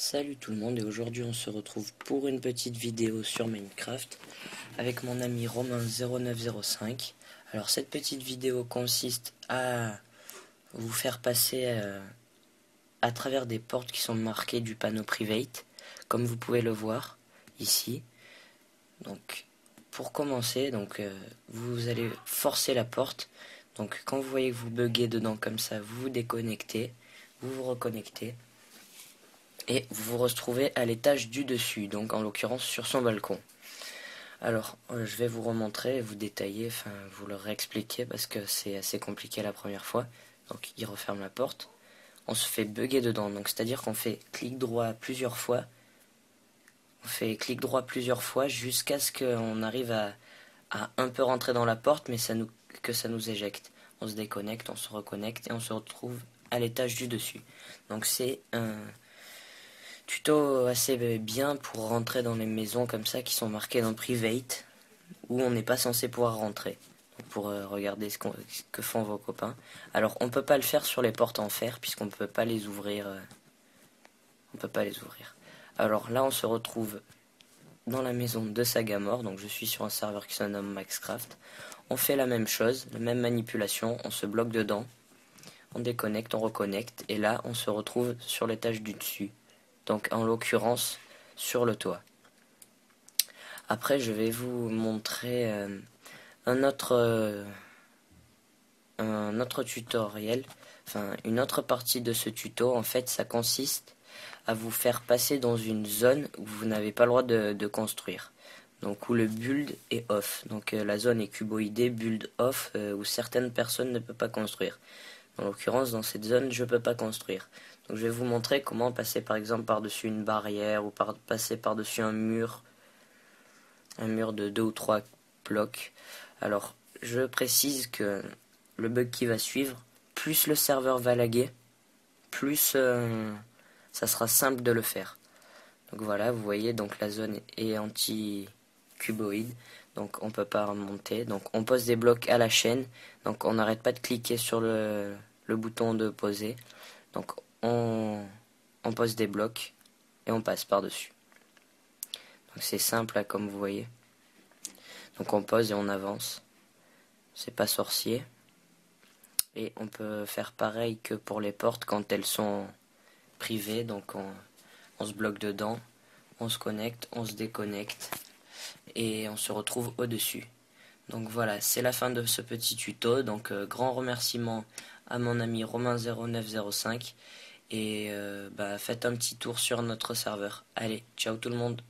Salut tout le monde, et aujourd'hui on se retrouve pour une petite vidéo sur Minecraft avec mon ami Romain0905. Alors cette petite vidéo consiste à vous faire passer à travers des portes qui sont marquées du panneau private, comme vous pouvez le voir ici. Donc pour commencer, vous allez forcer la porte. Donc quand vous voyez que vous buguez dedans comme ça, vous vous déconnectez, vous vous reconnectez. Et vous vous retrouvez à l'étage du dessus, donc en l'occurrence sur son balcon. Alors, je vais vous remontrer, vous détailler, enfin vous le réexpliquer parce que c'est assez compliqué la première fois. Donc il referme la porte. On se fait bugger dedans, donc c'est-à-dire qu'on fait clic droit plusieurs fois. On fait clic droit plusieurs fois jusqu'à ce qu'on arrive à un peu rentrer dans la porte, mais que ça nous éjecte. On se déconnecte, on se reconnecte et on se retrouve à l'étage du dessus. Donc c'est un tuto assez bien pour rentrer dans les maisons comme ça qui sont marquées dans private, où on n'est pas censé pouvoir rentrer. Donc pour regarder ce que font vos copains. Alors on peut pas le faire sur les portes en fer puisqu'on ne peut pas les ouvrir. On peut pas les ouvrir. Alors là on se retrouve dans la maison de Sagamore. Donc je suis sur un serveur qui se nomme Maxcraft. On fait la même chose, la même manipulation. On se bloque dedans. On déconnecte, on reconnecte. Et là on se retrouve sur l'étage du dessus. Donc en l'occurrence sur le toit. Après je vais vous montrer un autre tutoriel, enfin une autre partie de ce tuto. En fait ça consiste à vous faire passer dans une zone où vous n'avez pas le droit de construire. Donc où le build est off. Donc la zone est cuboïdée, build off, où certaines personnes ne peuvent pas construire. En l'occurrence, dans cette zone, je ne peux pas construire. Donc je vais vous montrer comment passer par exemple par-dessus une barrière ou passer par-dessus un mur de 2 ou 3 blocs. Alors, je précise que le bug qui va suivre, plus le serveur va laguer, plus ça sera simple de le faire. Donc voilà, vous voyez, donc la zone est anti-cuboïde, donc on peut pas remonter. Donc on pose des blocs à la chaîne, donc on n'arrête pas de cliquer sur le bouton de poser. Donc on pose des blocs et on passe par-dessus. Donc c'est simple là, comme vous voyez. Donc on pose et on avance. C'est pas sorcier. Et on peut faire pareil que pour les portes quand elles sont privées. Donc on se bloque dedans, on se connecte, on se déconnecte et on se retrouve au-dessus. Donc voilà, c'est la fin de ce petit tuto. Donc grand remerciement à mon ami Romain0905 et faites un petit tour sur notre serveur. Allez, ciao tout le monde.